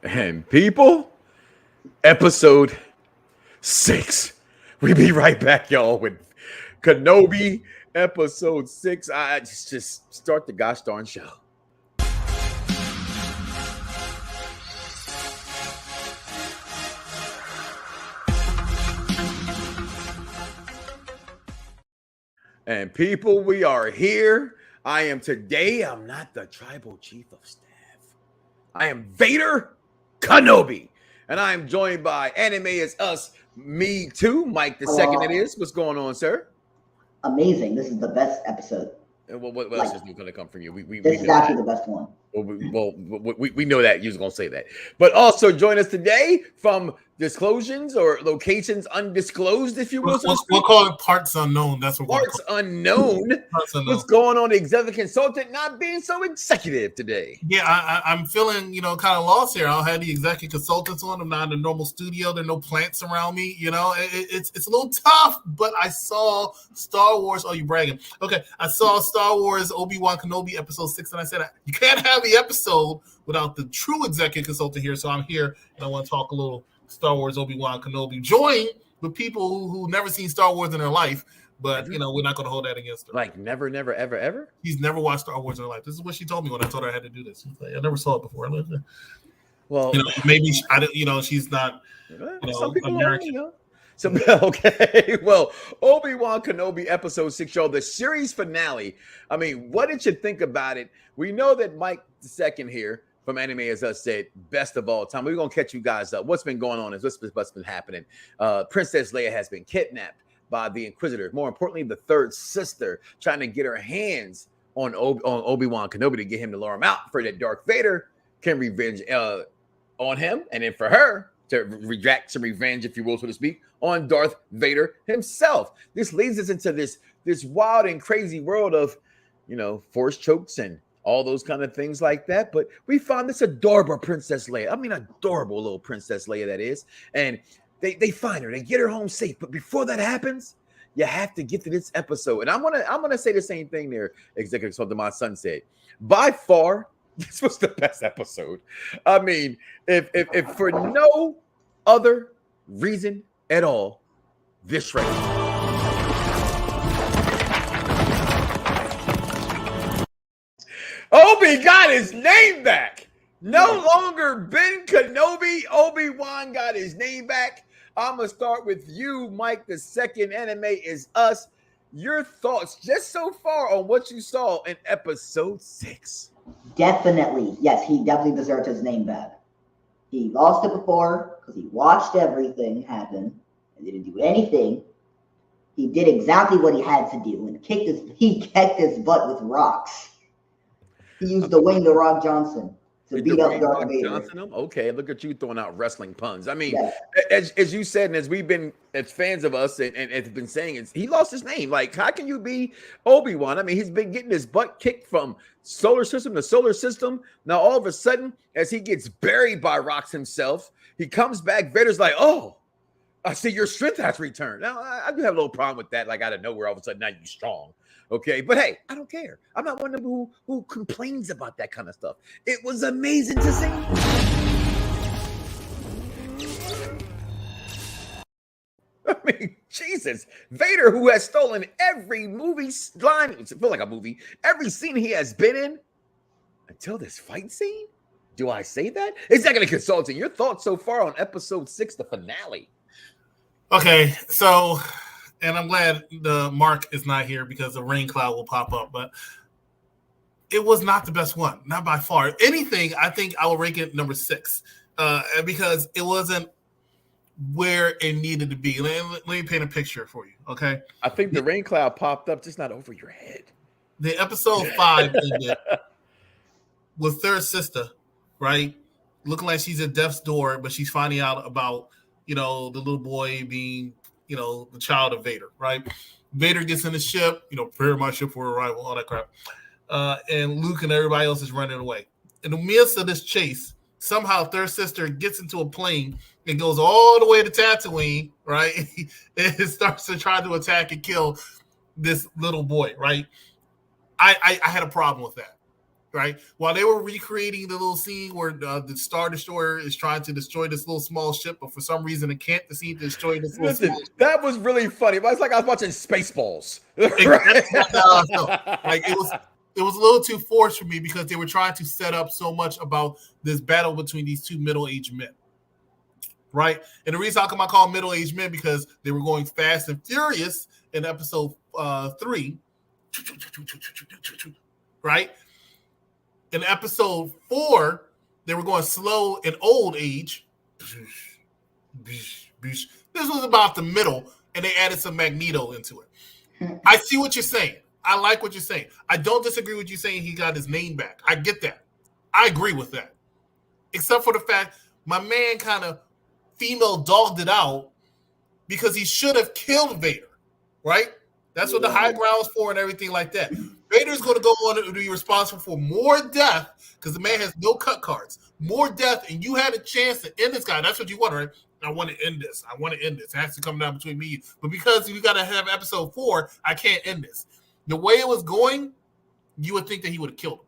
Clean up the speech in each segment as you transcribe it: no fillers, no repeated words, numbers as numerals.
And people, episode 6. We be right back, y'all, with Kenobi episode 6. I just start the gosh darn show. And people, we are here. I'm not the tribal chief of staff. I am Vader Kenobi. And I am joined by Anime is Us, me too, Mike the second it is. What's going on, sir? Amazing. This is the best episode. And what else is going to come from you? This is actually the best one. We know that. You're going to say that. But also join us today from disclosures or locations undisclosed, if you will. We'll call it parts unknown. That's what parts unknown. What's going on? The executive consultant not being so executive today. Yeah, I'm feeling, kind of lost here. I'll have the executive consultants on. I'm not in a normal studio. There are no plants around me. It's a little tough, but I saw Star Wars. Oh, you bragging. Okay. I saw Star Wars Obi Wan-Kenobi episode 6, and I said, you can't have the episode without the true executive consultant here. So I'm here, and I want to talk a little Star Wars Obi Wan-Kenobi. Join with people who never seen Star Wars in their life, but we're not going to hold that against her. Like never, ever. He's never watched Star Wars in her life. This is what she told me when I told her I had to do this. She's like, I never saw it before. Well, maybe she's not. Some people American. Okay. Well, Obi Wan-Kenobi episode 6, y'all, the series finale. I mean, what did you think about it? We know that Mike the second here from Anime As Us said, best of all time. We're going to catch you guys up. What's been going on is what's been happening. Princess Leia has been kidnapped by the Inquisitor. More importantly, the third sister trying to get her hands on Obi-Wan Kenobi to get him to lure him out for that Darth Vader can revenge on him. And then for her to retract some revenge, if you will, so to speak, on Darth Vader himself. This leads us into this wild and crazy world of, force chokes and all those kind of things like that. But we found this adorable Princess Leia. I mean, adorable little Princess Leia that is. And they find her. They get her home safe. But before that happens, you have to get to this episode. And I'm gonna say the same thing there, executive something my son said. By far, this was the best episode. I mean, if for no other reason at all, this right here. Obi got his name back. No longer Ben Kenobi. Obi-Wan got his name back. I'm going to start with you, Mike. The second Anime Is Us. Your thoughts just so far on what you saw in episode 6. Definitely. Yes, he definitely deserved his name back. He lost it before because he watched everything happen and didn't do anything. He did exactly what he had to do and he kicked his butt with rocks. He used the Wayne "The Rock" Johnson to beat up Darth Vader. Okay, look at you throwing out wrestling puns. I mean, as you said, and as we've been, as fans of us, and have been saying, he lost his name. Like, how can you be Obi-Wan? I mean, he's been getting his butt kicked from solar system to solar system. Now, all of a sudden, as he gets buried by rocks himself, he comes back. Vader's like, oh, I see your strength has returned. Now, I do have a little problem with that. Like, out of nowhere, all of a sudden, now you're strong. Okay, but hey, I don't care. I'm not one of them who complains about that kind of stuff. It was amazing to see. I mean, Jesus. Vader, who has stolen every movie line, it feels like a movie, every scene he has been in until this fight scene? Do I say that? Executive Consulting, your thoughts so far on episode 6, the finale? Okay, so... And I'm glad the Mark is not here because the rain cloud will pop up. But it was not the best one, not by far. Anything, I think I will rank it number 6 because it wasn't where it needed to be. Let me paint a picture for you, okay? I think the rain cloud popped up, just not over your head. The episode 5 ended with third sister, right? Looking like she's at death's door, but she's finding out about, the little boy being... the child of Vader, right? Vader gets in the ship, prepare my ship for arrival, all that crap. And Luke and everybody else is running away. In the midst of this chase, somehow third sister gets into a plane and goes all the way to Tatooine, right? And starts to try to attack and kill this little boy, right? I had a problem with that. right? While they were recreating the little scene where the Star Destroyer is trying to destroy this little small ship, but for some reason it can't seem to destroy this little Listen, small ship. that was really funny. But it's like I was watching Spaceballs. Exactly. Like it was a little too forced for me because they were trying to set up so much about this battle between these two middle-aged men. Right? And the reason how come I call them middle-aged men because they were going fast and furious in episode 3. Right? In episode 4, they were going slow and old age. This was about the middle, and they added some Magneto into it. I see what you're saying. I like what you're saying. I don't disagree with you saying he got his name back. I get that. I agree with that. Except for the fact my man kind of female dogged it out because he should have killed Vader, right? That's what the high ground was for and everything like that. Vader's going to go on to be responsible for more death because the man has no cut cards. More death, and you had a chance to end this guy. That's what you want, right? I want to end this. I want to end this. It has to come down between me. But because you got to have episode 4, I can't end this. The way it was going, you would think that he would have killed him.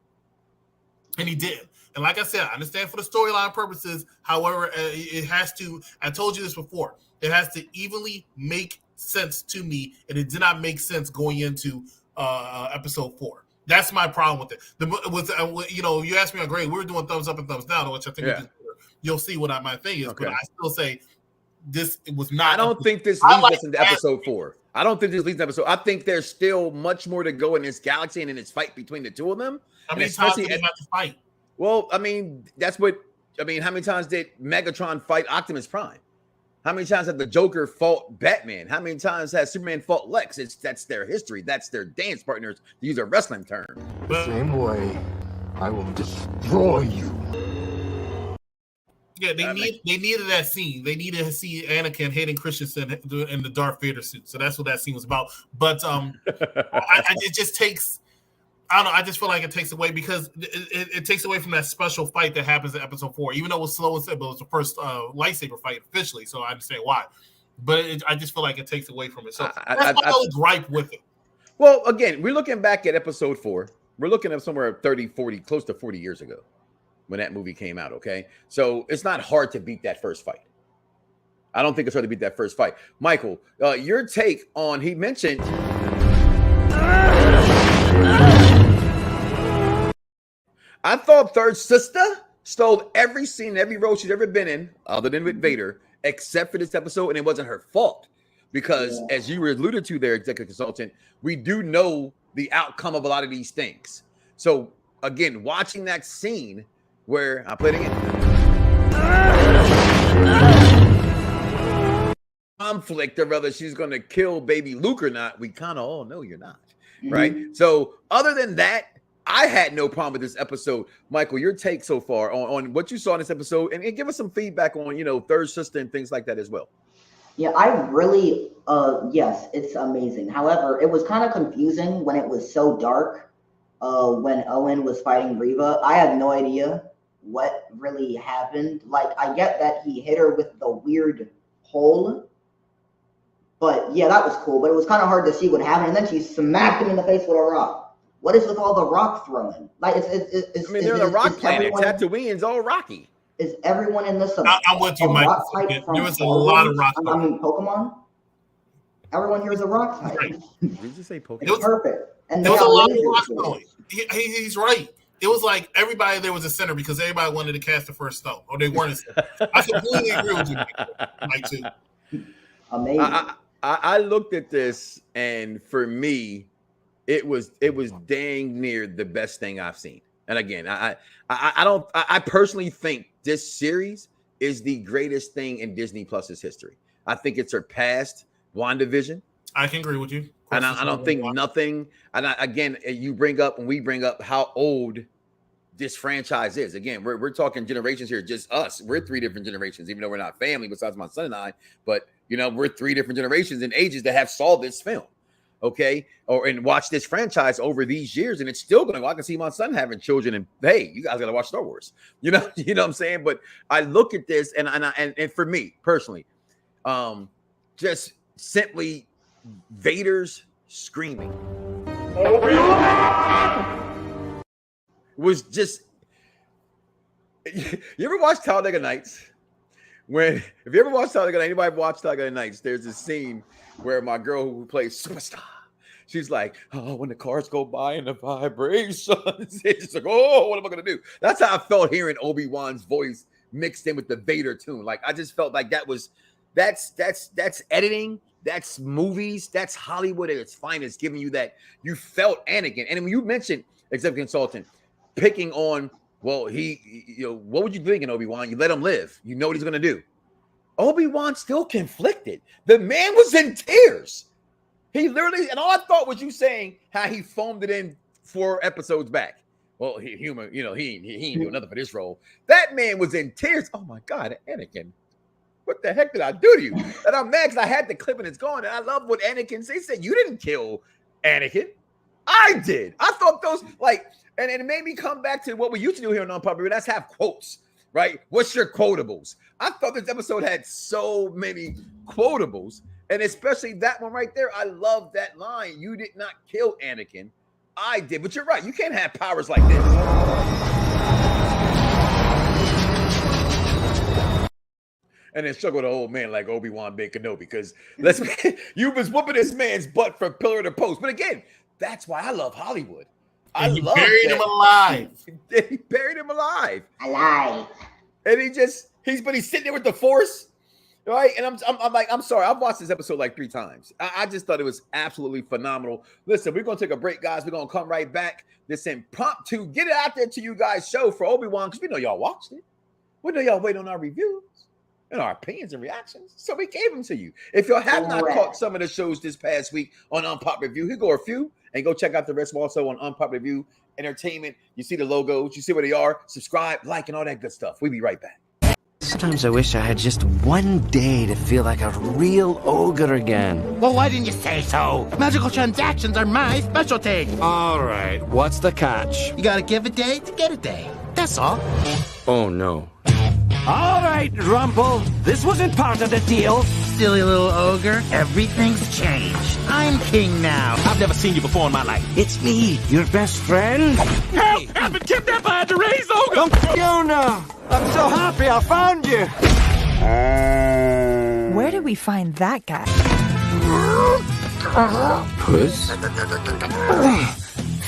And he did. And like I said, I understand for the storyline purposes. However, it has to, I told you this before, it has to evenly make sense to me. And it did not make sense going into episode 4. That's my problem with it. You asked me on grade, we were doing thumbs up and thumbs down, which I think you'll see what my thing is. Okay. But I still say this was not. I don't think this leads us into episode 4. I don't think this leads to episode. I think there's still much more to go in this galaxy and in this fight between the two of them. How many times did they have to fight? Well, I mean, how many times did Megatron fight Optimus Prime? How many times have the Joker fought Batman? How many times has Superman fought Lex? That's their history. That's their dance partners, to use a wrestling term. The same way, I will destroy you. Yeah, they needed that scene. They needed to see Anakin Hayden Christensen in the Darth Vader suit. So that's what that scene was about. But it just takes. I don't know. I just feel like it takes away because it takes away from that special fight that happens in episode 4. Even though it was slow and simple, it was the first lightsaber fight officially, so I understand why. But I just feel like it takes away from it. So that's my only gripe with it. Well, again, we're looking back at episode 4. We're looking at somewhere 30, 40, close to 40 years ago when that movie came out, okay? So it's not hard to beat that first fight. I don't think it's hard to beat that first fight. Michael, your take on, he mentioned... I thought Third Sister stole every scene, every role she's ever been in, other than with Vader, except for this episode, and it wasn't her fault. Because, as you were alluded to there, executive consultant, we do know the outcome of a lot of these things. So, again, watching that scene where, I'll play it again. Conflict of whether she's going to kill baby Luke or not, we kind of all know you're not, right? So, other than that, I had no problem with this episode. Michael, your take so far on what you saw in this episode, and give us some feedback on, Third Sister and things like that as well. Yeah, I really, yes, it's amazing. However, it was kind of confusing when it was so dark, when Owen was fighting Reva. I had no idea what really happened. Like, I get that he hit her with the weird hole, but yeah, that was cool. But it was kind of hard to see what happened. And then she smacked him in the face with a rock. What is with all the rock throwing? Like, they're on a rock planet. Tatooine's all rocky. Is everyone in this? I'm with you, Mike. There was a lot of rock. I mean, Pokemon. Everyone here is a rock type. Right. Did you say Pokemon? It's perfect. And there was a lot of rock throwing. He's right. It was like everybody there was a center because everybody wanted to cast the first stone, or they weren't. I completely agree with you, Mike, too. Amazing. I looked at this, and for me, it was dang near the best thing I've seen. And again, I personally think this series is the greatest thing in Disney Plus's history. I think it surpassed WandaVision. I can agree with you. And I don't think nothing. And again, we bring up how old this franchise is. Again, we're talking generations here, just us. We're 3 different generations, even though we're not family besides my son and I. But, we're 3 different generations and ages that have saw this film. Okay, and watch this franchise over these years, and it's still going to go. I can see my son having children, and hey, you guys got to watch Star Wars. You know what I'm saying? But I look at this, and for me personally, just simply Vader's screaming. was just. You ever watch Talladega Nights? If you ever watch Talladega Nights, anybody watch Talladega Nights? There's this scene where my girl who plays Superstar, she's like, "Oh, when the cars go by and the vibrations," it's like, "Oh, what am I gonna do?" That's how I felt hearing Obi-Wan's voice mixed in with the Vader tune. Like I just felt like that's editing, that's movies, that's Hollywood at its finest, giving you that you felt Anakin. And when you mentioned executive consultant picking on, well, what would you think in Obi-Wan? You let him live. You know what he's gonna do. Obi-Wan still conflicted. The man was in tears. He literally, and all I thought was you saying how he foamed it in 4 episodes back. Well, he ain't doing nothing for this role. That man was in tears. Oh my God, Anakin. What the heck did I do to you? And I'm mad because I had the clip and it's gone. And I love what Anakin said. He said, "You didn't kill Anakin. I did." I thought those, and it made me come back to what we used to do here on Unpopular. That's have quotes, right? What's your quotables? I thought this episode had so many quotables. And especially that one right there. I love that line. "You did not kill Anakin. I did." But you're right. You can't have powers like this. And then struggle the old man like Obi-Wan being Kenobi, because you was whooping this man's butt from pillar to post. But again, that's why I love Hollywood. He buried him alive. He buried him alive. Alive. And he's sitting there with the Force, right? And I'm sorry, I've watched this episode like 3 times. I just thought it was absolutely phenomenal. Listen, we're gonna take a break, guys. We're gonna come right back. This impromptu, get it out there to you guys show for Obi-Wan, because we know y'all watched it. We know y'all wait on our reviews and our opinions and reactions, so we gave them to you. If y'all have not caught some of the shows this past week on Unpop Review, here go a few, and go check out the rest also on Unpop Review Entertainment. You see the logos, you see where they are. Subscribe, like, and all that good stuff. We'll be right back. Sometimes I wish I had just one day to feel like a real ogre again. Well, why didn't you say so? Magical transactions are my specialty. All right, what's the catch? You gotta give a day to get a day. That's all. Oh, no. All right, Rumple. This wasn't part of the deal. Silly little ogre. Everything's changed. I'm king now. I've never seen you before in my life. It's me, your best friend. Help! I've been kidnapped by a deranged ogre! Don't you know? I'm so happy I found you. Where did we find that guy? Puss?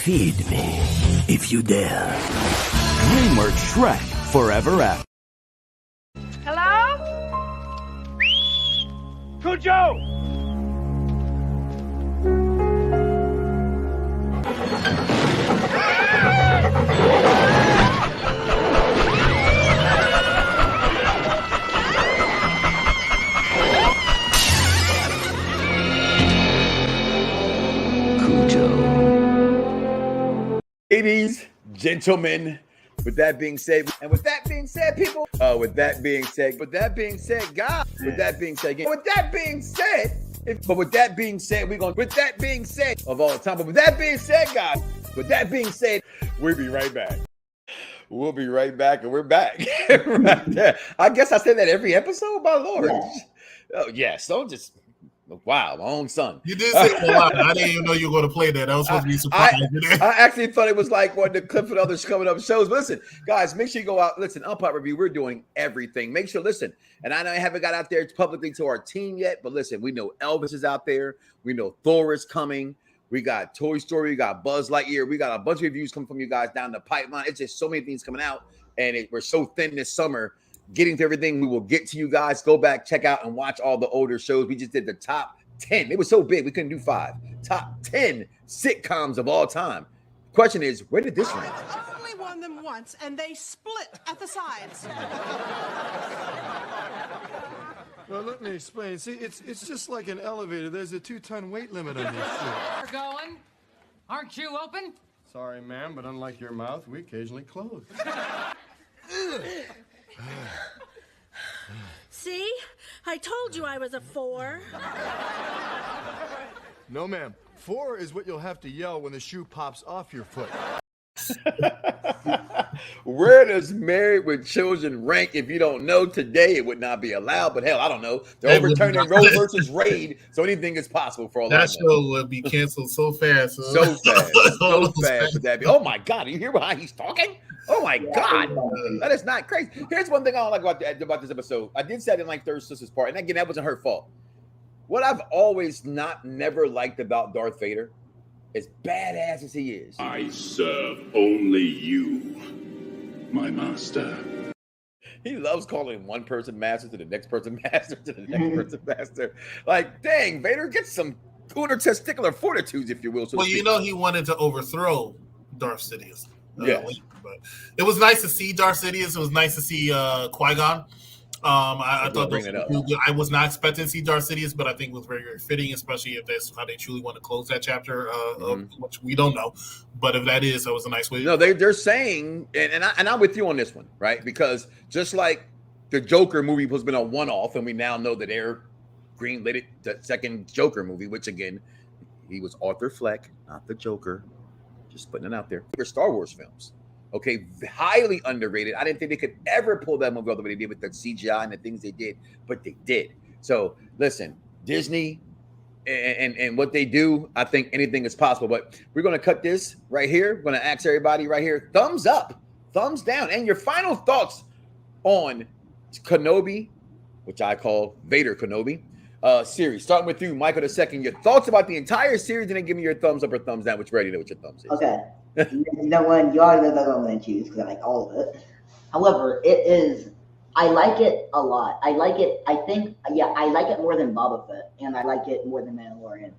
Feed me, if you dare. DreamWorks Shrek Forever After. Hello? Cujo! Ladies, gentlemen, with that being said, and with that being said, people, with that being said, guys, with that being said, of all time, but with that being said, guys, with that being said, we'll be right back. We'll be right back, and we're back. Right there. I guess I say that every episode, my Lord. Yes. Oh, yes. Don't just, wow, my own son. You did say it a lot. I didn't even know you were going to play that. I was supposed to be surprised. I actually thought it was like one of the clip for other coming up shows. But listen, guys, make sure you go out. Listen, Unpop Review, we're doing everything. Make sure, listen, and I know I haven't got out there publicly to our team yet, but listen, we know Elvis is out there. We know Thor is coming. We got Toy Story. We got Buzz Lightyear. We got a bunch of reviews coming from you guys down the pipeline. It's just so many things coming out, and we're so thin this summer. Getting to everything, we will get to you guys. Go back, check out, and watch all the older shows. We just did the top 10. It was so big, we couldn't do 5. Top 10 sitcoms of all time. Question is, where did this rank? I've only won them once, and they split at the sides. Well, let me explain. See, it's just like an elevator. There's a 2-ton weight limit on this shit. We're going. Aren't you open? Sorry, ma'am, but unlike your mouth, we occasionally close. See? I told you I was a 4. No, ma'am. 4 is what you'll have to yell when the shoe pops off your foot. Where does married with children rank? If you don't know today, it would not be allowed. But hell, I don't know. They're overturning Roe versus Wade, so anything is possible for all I know. That show would be canceled so fast. So fast would that be? Oh my God! You hear how he's talking? Oh my God, that is not crazy. Here's one thing I don't like about this episode. I did say I didn't like Third Sister's part, and again, that wasn't her fault. What I've always never liked about Darth Vader, as badass as he is, I serve only you, my master. He loves calling one person master to the next person master to the next person master. Like, dang, Vader, get some uber testicular fortitude, if you will. Well, you know, he wanted to overthrow Darth Sidious. Yeah, but it was nice to see Darth Sidious. It was nice to see Qui-Gon. I thought I was not expecting to see Darth Sidious, but I think it was very, very fitting, especially if that's how they truly want to close that chapter, which we don't know. But if that is, that was a nice way. No, they're saying, and I'm with you on this one, right? Because just like the Joker movie has been a one-off, and we now know that they're greenlit it, the second Joker movie, which again, he was Arthur Fleck, not the Joker. Just putting it out there. For Star Wars films. Okay, highly underrated. I didn't think they could ever pull that movie all the way they did with the CGI and the things they did, but they did. So listen, Disney and what they do, I think anything is possible. But we're going to cut this right here. We're going to ask everybody right here, thumbs up, thumbs down, and your final thoughts on Kenobi, which I call Vader Kenobi series. Starting with you, Michael II. Your thoughts about the entire series, and then give me your thumbs up or thumbs down, which we already know what your thumbs is. Okay. You know what? You already know what I'm going to choose because I like all of it. However, I like it a lot. I like it. I like it more than Boba Fett, and I like it more than Mandalorian.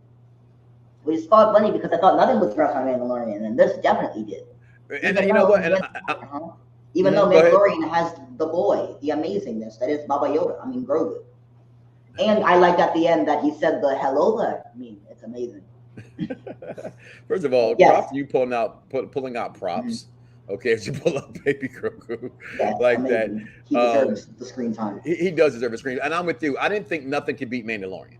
Which is funny because I thought nothing was rough on Mandalorian, and this definitely did. And you know what? Even though Mandalorian has the boy, the amazingness that is Baba Yoda. I mean, Grogu. And I like at the end that he said the hello there. I mean, it's amazing. First of all, props to you pulling out props. Okay, as you pull up Baby Grogu like amazing. that. He deserves the screen time. He does deserve a screen. And I'm with you. I didn't think nothing could beat Mandalorian.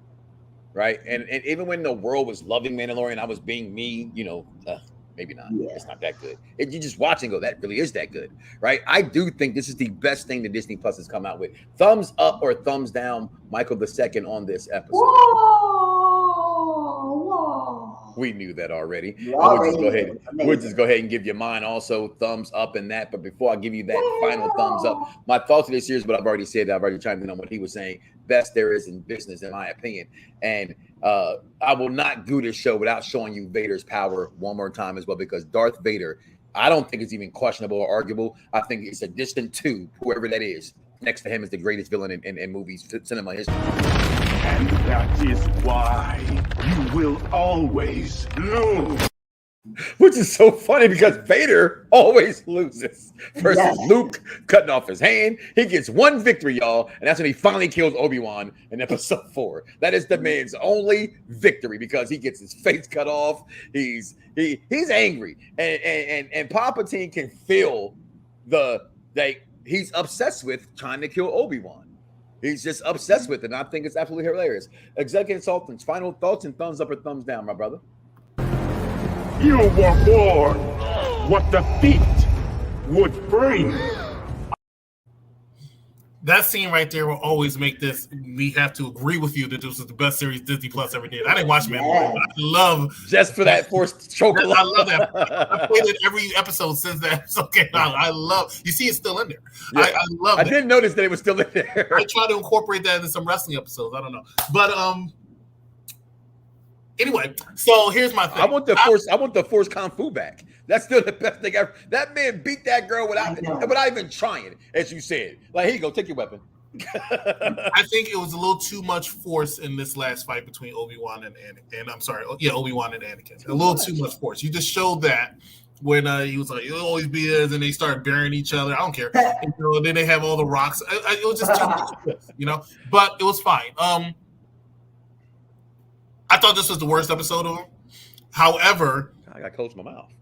Right? And even when the world was loving Mandalorian, I was being me, maybe not. Yeah. It's not that good. You just watch and go, that really is that good. Right? I do think this is the best thing that Disney Plus has come out with. Thumbs up or thumbs down, Michael II, on this episode. Whoa. We knew that already. We'll just go ahead and give you mine also, thumbs up in that. But before I give you that final thumbs up, my thoughts of this series, but I've already said that. I've already chimed in on what he was saying. Best there is in business, in my opinion. And I will not do this show without showing you Vader's power one more time as well, because Darth Vader, I don't think it's even questionable or arguable. I think it's a distant two, whoever that is. Next to him is the greatest villain in movies, cinema history. And that is why you will always lose. Which is so funny because Vader always loses versus Luke cutting off his hand. He gets one victory, y'all, and that's when he finally kills Obi-Wan in episode 4. That is the man's only victory because he gets his face cut off. He's angry, and Palpatine can feel he's obsessed with trying to kill Obi-Wan. He's just obsessed with it, and I think it's absolutely hilarious. Executive Sultan's final thoughts and thumbs up or thumbs down, my brother. You were born what defeat would bring. That scene right there will always make me have to agree with you that this was the best series Disney Plus ever did. I didn't watch Mandalorian, but I love just for that forced chocolate. I love that. I played it every episode since that episode came out. I love. You see, it's still in there. Yeah. I love it. I didn't notice that it was still in there. I try to incorporate that into some wrestling episodes. I don't know, but anyway. So here's my thing. I want the forced kung fu back. That's still the best thing ever. That man beat that girl without even trying, as you said. Like, here you go, take your weapon. I think it was a little too much force in this last fight between Obi-Wan and Obi-Wan and Anakin. A little too much force. You just showed that when he was like, "You'll always be there," and they started burying each other. I don't care. And then they have all the rocks. It was just too much, But it was fine. I thought this was the worst episode of them. However, I got to close my mouth.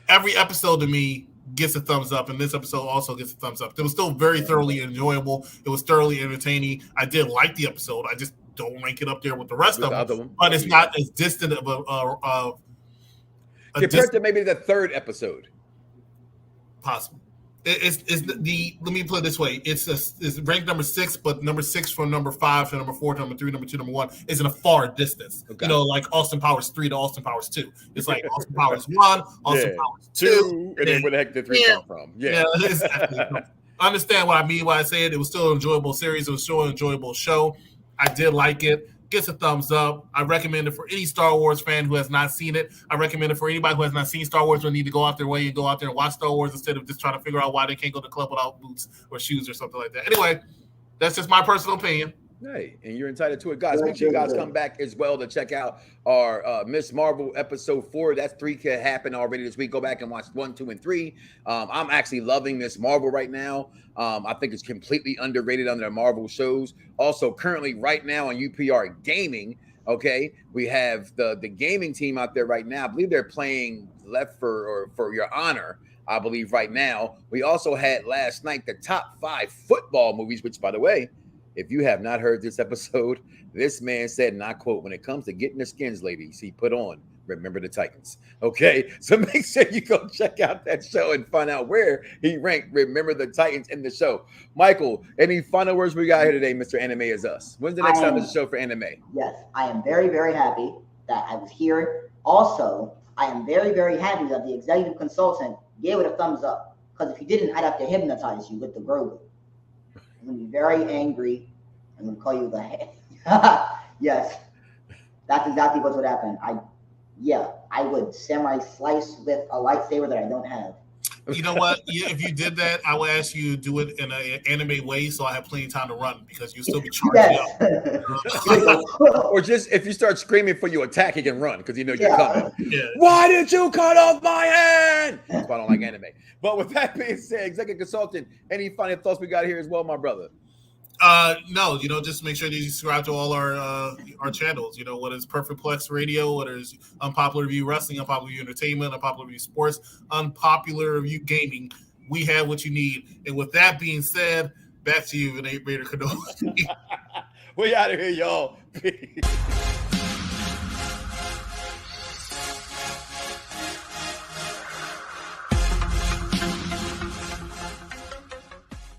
Every episode to me gets a thumbs up, and this episode also gets a thumbs up. It was still very thoroughly enjoyable. It was thoroughly entertaining. I did like the episode. I just don't rank it up there with the rest of them. But it's not as distant of compared to maybe the third episode. possible. It's the let me put it this way. It's ranked number 6, but number 6 from number 5 to number 4 to number 3, number 2, number 1 is in a far distance. Okay. You know, like Austin Powers 3 to Austin Powers 2. It's like Austin Powers 1, Austin Powers 2, and then where the heck did 3 come from? Yeah. Exactly. I understand what I mean when I say it. It was still an enjoyable series. It was still an enjoyable show. I did like it. Gets a thumbs up. I recommend it for any Star Wars fan who has not seen it. I recommend it for anybody who has not seen Star Wars or need to go out their way and go out there and watch Star Wars instead of just trying to figure out why they can't go to the club without boots or shoes or something like that. Anyway, that's just my personal opinion. Hey, and you're entitled to it. Guys, make sure you guys come back as well to check out our Miss Marvel episode 4. That's 3 can happen already this week. Go back and watch 1, 2, and 3. I'm actually loving Miss Marvel right now. I think it's completely underrated under the Marvel shows. Also, currently right now on UPR Gaming, okay, we have the gaming team out there right now. I believe they're playing Left for Your Honor, I believe, right now. We also had last night the top 5 football movies, which, by the way, if you have not heard this episode, this man said, and I quote, when it comes to getting the skins, ladies, he put on Remember the Titans. Okay, so make sure you go check out that show and find out where he ranked Remember the Titans in the show. Michael, any final words we got here today, Mr. Anime Is Us? When's the next time there's a show for anime? Yes, I am very, very happy that I was here. Also, I am very, very happy that the executive consultant gave it a thumbs up. Because if he didn't, I'd have to hypnotize you with the Grogu. I'm going to be very angry. I'm going to call you the head. Yes, that's exactly what would happen. I would semi-slice with a lightsaber that I don't have. You know what? If you did that, I would ask you to do it in an anime way so I have plenty of time to run because you'll still be charged up. Or just if you start screaming for you, attack, you can run because you know you're coming. Yeah. Why did you cut off my hand? That's why I don't like anime. But with that being said, executive consultant, any final thoughts we got here as well, my brother? No, just make sure that you subscribe to all our channels. Whether it's Perfect Plex Radio, whether it's Unpopular Review Wrestling, Unpopular Review Entertainment, Unpopular Review Sports, Unpopular Review Gaming. We have what you need. And with that being said, back to you, Vader Kenobi. We out of here, y'all. Peace.